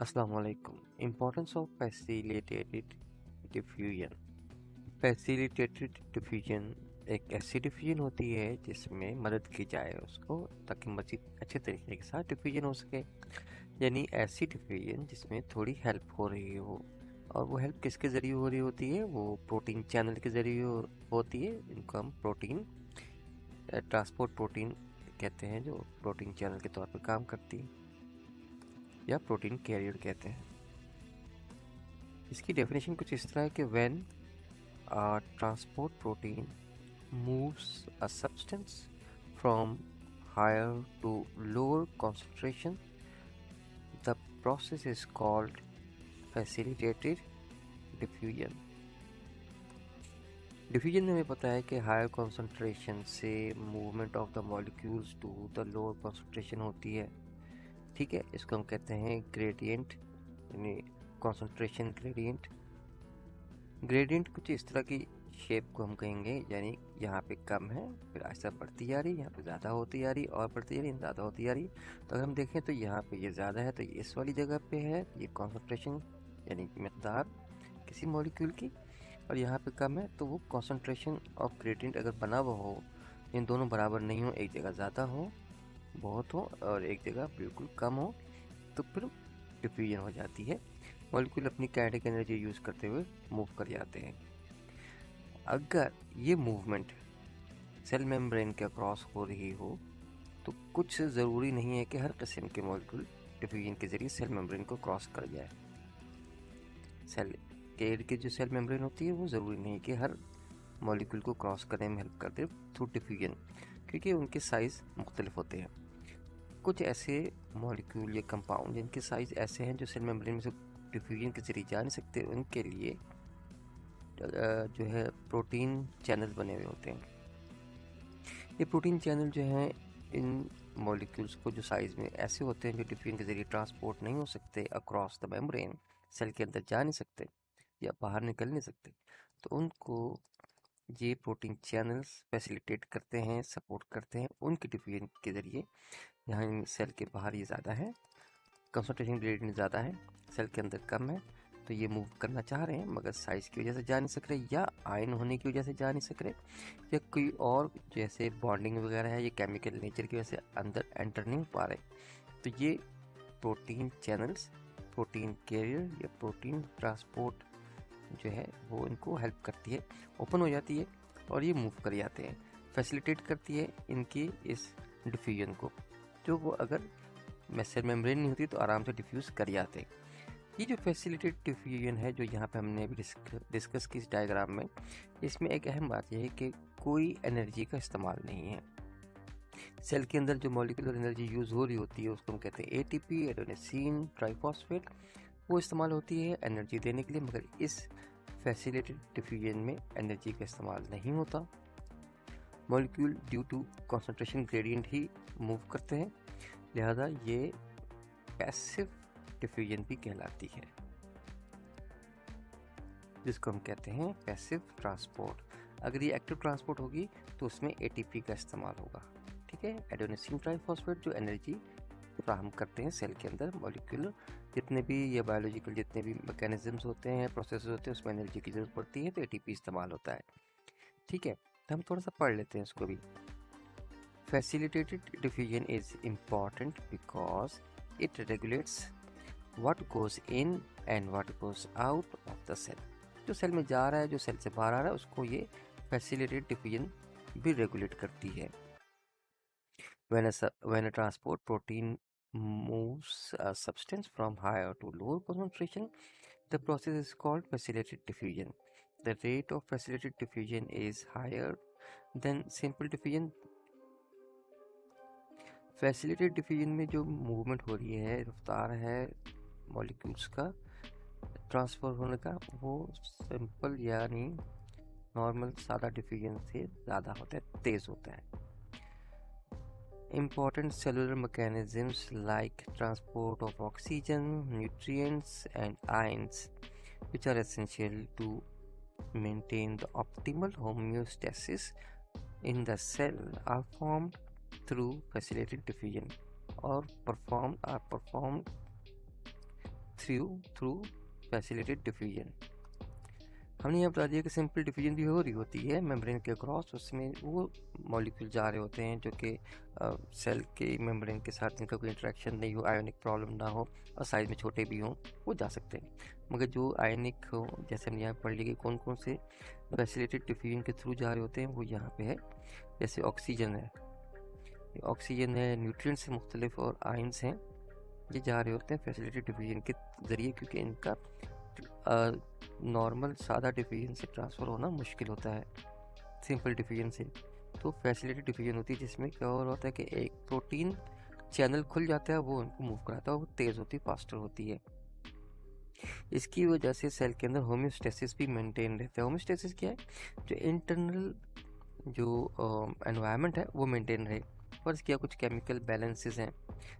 अस्सलाम वालेकुम। Importance of facilitated diffusion। Facilitated diffusion एक ऐसी डिफ्यूजन होती है जिसमें मदद की जाए उसको ताकि मज़ीद अच्छे तरीके के साथ डिफ्यूजन हो सके। यानी ऐसी डिफ्यूजन जिसमें थोड़ी हेल्प हो रही हो, और वो हेल्प किसके ज़रिए हो रही होती है? वो प्रोटीन चैनल के ज़रिए होती है, जिनको हम प्रोटीन ट्रांसपोर्ट प्रोटीन कहते हैं, जो प्रोटीन चैनल के तौर पर काम करती है, या प्रोटीन कैरियर कहते हैं। इसकी डेफिनेशन कुछ इस तरह है कि when transport protein moves a substance from higher to lower concentration, the process is called facilitated diffusion। Diffusion में हमें पता है कि हायर कॉन्सेंट्रेशन से movement of the molecules to the lower concentration होती है। ठीक है, इसको हम कहते हैं ग्रेडियंट, यानी कॉन्सेंट्रेशन ग्रेडियंट। ग्रेडियंट कुछ इस तरह की शेप को हम कहेंगे, यानी यहाँ पे कम है, फिर आहिस्ता बढ़ती जा रही, यहाँ पे ज़्यादा होती जा रही, और बढ़ती जा रही, ज़्यादा होती जा रही। तो अगर हम देखें तो यहाँ पे ये ज़्यादा है, तो ये इस वाली जगह पे है, ये कॉन्सेंट्रेशन यानी मिकदार किसी मॉलिक्यूल की, और यहाँ पे कम है, तो वो कॉन्सेंट्रेशन ऑफ ग्रेडियंट अगर बना हुआ हो, इन दोनों बराबर नहीं हो, एक जगह ज़्यादा हो बहुत हो और एक जगह बिल्कुल कम हो, तो फिर डिफ्यूजन हो जाती है। मॉलिक्यूल अपनी काइनेटिक एनर्जी यूज़ करते हुए मूव कर जाते हैं। अगर ये मूवमेंट सेल मेम्ब्रेन के अक्रॉस हो रही हो, तो कुछ ज़रूरी नहीं है कि हर किस्म के मॉलिक्यूल डिफ्यूजन के ज़रिए सेल मेम्ब्रेन को क्रॉस कर जाए। सेल के इर्द गिर्द जो सेल मेम्ब्रेन होती है, वो ज़रूरी नहीं कि हर मॉलिक्यूल को क्रॉस करने में हेल्प कर दे थ्रू डिफ्यूजन, क्योंकि उनके साइज़ मुख्तलिफ होते हैं। कुछ ऐसे मॉलिक्यूल या कंपाउंड जिनके साइज़ ऐसे हैं जो सेल मेम्ब्रेन में से डिफ्यूजन के ज़रिए जा नहीं सकते, उनके लिए जो है प्रोटीन चैनल बने हुए होते हैं। ये प्रोटीन चैनल जो हैं, इन मॉलिक्यूल्स को जो साइज़ में ऐसे होते हैं जो डिफ्यूजन के ज़रिए ट्रांसपोर्ट नहीं हो सकते अक्रॉस द मेम्ब्रेन, सेल के अंदर जा नहीं सकते या बाहर निकल नहीं सकते, तो उनको ये प्रोटीन चैनल्स फैसिलिटेट करते हैं, सपोर्ट करते हैं उनके डिफ्यूजन के ज़रिए। यहाँ सेल के बाहर ये ज़्यादा है, कंसंट्रेशन ग्रेडियंट ज़्यादा है, सेल के अंदर कम है, तो ये मूव करना चाह रहे हैं मगर साइज़ की वजह से जा नहीं सक रहे, या आयन होने की वजह से जा नहीं सक रहे, या कोई और जैसे बॉन्डिंग वगैरह है, ये केमिकल नेचर की वजह से अंदर एंटर नहीं हो पा रहे। तो ये प्रोटीन चैनल्स, प्रोटीन कैरियर या प्रोटीन ट्रांसपोर्ट जो है, वो इनको हेल्प करती है, ओपन हो जाती है और ये मूव कर जाते हैं, फैसिलिटेट करती है इनकी इस डिफ्यूजन को, जो वो अगर सेल मेम्ब्रेन नहीं होती तो आराम से डिफ्यूज़ कर जाते। ये जो फैसिलिटेड डिफ्यूजन है, जो यहाँ पे हमने अभी डिस्कस की इस डायग्राम में, इसमें एक अहम बात यह है कि कोई एनर्जी का इस्तेमाल नहीं है। सेल के अंदर जो मॉलिक्यूलर एनर्जी यूज़ हो रही होती है उसको हम कहते हैं एटीपी, एडेनोसिन ट्राइफॉस्फेट, वो इस्तेमाल होती है एनर्जी देने के लिए, मगर इस फैसिलिटेड डिफ्यूजन में एनर्जी का इस्तेमाल नहीं होता। Molecule due to concentration gradient ही मूव करते हैं, लिहाजा ये पैसिव डिफ्यूजन भी कहलाती है, जिसको हम कहते हैं पैसिव ट्रांसपोर्ट। अगर ये एक्टिव ट्रांसपोर्ट होगी तो उसमें एटीपी का इस्तेमाल होगा। ठीक है, एडेनोसिन ट्राइफॉस्फेट जो एनर्जी फ्राहम करते हैं सेल के अंदर, मॉलिक्यूलर जितने भी ये बायोलॉजिकल जितने भी मैकेनिज्म्स होते हैं, प्रोसेस होते हैं, उसमें एनर्जी की ज़रूरत पड़ती है, तो एटीपी इस्तेमाल होता है। ठीक है, तो हम थोड़ा सा पढ़ लेते हैं इसको भी। Facilitated diffusion is important because it regulates what goes in and what goes out of the cell। जो सेल में जा रहा है, जो सेल से बाहर आ रहा है, उसको ये फैसिलिटेटेड डिफ्यूजन भी रेगुलेट करती है। when a transport protein moves a substance from higher to lower concentration, the process is called facilitated diffusion। The rate of facilitated diffusion is higher than simple diffusion। Facilitated diffusion में जो movement हो रही है, रफ्तार है molecules का transfer होने का, वो सिंपल यानी नॉर्मल सादा डिफ्यूजन से ज़्यादा होता है, तेज़ होता है। Important cellular mechanisms like transport of oxygen, nutrients and ions, which are essential to maintain the optimal homeostasis in the cell, are formed through facilitated diffusion or performed through facilitated diffusion. हमने यहाँ बता दिया कि simple diffusion भी हो रही होती है मेम्ब्रेन के अक्रॉस, उसमें वो मॉलिक्यूल जा रहे होते हैं जो कि सेल के मेम्ब्रेन के साथ जिनका कोई इंटरेक्शन नहीं हो, आयोनिक प्रॉब्लम ना हो और साइज में छोटे भी हों, वो जा सकते हैं। मगर जो आयनिक हो, जैसे हमने यहाँ पढ़ लिया कि कौन कौन से फैसिलिटेड डिफ्यूजन के थ्रू जा रहे होते हैं, वो यहाँ पे है। जैसे ऑक्सीजन है, न्यूट्रिएंट्स से मुख्तलिफ और आयंस हैं, ये जा रहे होते हैं फैसिलिटेड डिफ्यूजन के ज़रिए, क्योंकि इनका नॉर्मल सादा डिफ्यूजन से ट्रांसफ़र होना मुश्किल होता है सिंपल डिफ्यूजन से। तो फैसिलिटेड डिफ्यूजन होती है जिसमें क्या और होता है कि एक प्रोटीन चैनल खुल जाता है, वो उनको मूव कराता है, वो तेज़ होती है, फास्टर होती है। इसकी वजह से सेल के अंदर होम्योस्टेसिस भी मेंटेन रहता है। होम्योस्टेसिस क्या है? जो इंटरनल जो एनवायरनमेंट है वो मेंटेन रहे। फर्ज किया कुछ केमिकल बैलेंसेस हैं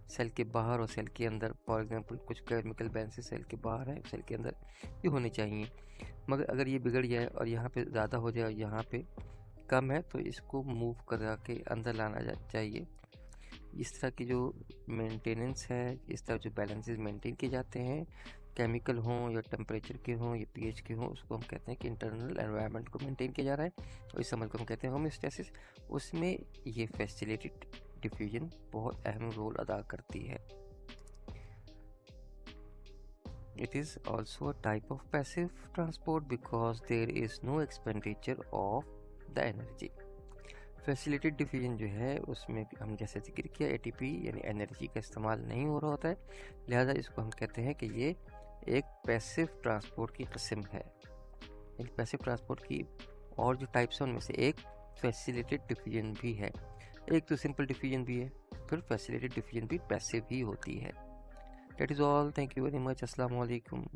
सेल के बाहर और सेल के अंदर, फॉर एग्जांपल कुछ केमिकल बैलेंसेस सेल के बाहर है, सेल के अंदर ये होने चाहिए, मगर अगर ये बिगड़ जाए और यहाँ पे ज़्यादा हो जाए और यहाँ पे कम है, तो इसको मूव करा के अंदर लाना चाहिए। इस तरह की जो मेंटेनेंस है, इस तरह जो बैलेंसेस मेंटेन किए जाते हैं, केमिकल हों या टेम्परेचर के हों या पीएच के हों, उसको हम कहते हैं कि इंटरनल एनवायरनमेंट को मेंटेन किया जा रहा है, और इस समझ को हम कहते हैं होम्योस्टेसिस। उसमें ये फैसिलिटेड डिफ्यूजन बहुत अहम रोल अदा करती है। It is also a type of passive transport because there is no expenditure of the energy. Facilitated diffusion जो है उसमें हम जैसे जिक्र किया एटीपी यानी एनर्जी का इस्तेमाल नहीं हो रहा होता है, लिहाजा इसको हम कहते हैं कि ये एक पैसिव ट्रांसपोर्ट की किस्म है। पैसिव ट्रांसपोर्ट की और जो टाइप्स हैं उनमें से एक फैसिलिटेड डिफ्यूजन भी है। एक तो सिंपल डिफ्यूजन भी है, फिर फैसिलिटेड डिफ्यूजन भी पैसिव ही होती है। That is all. Thank you very much. Assalamu alaikum.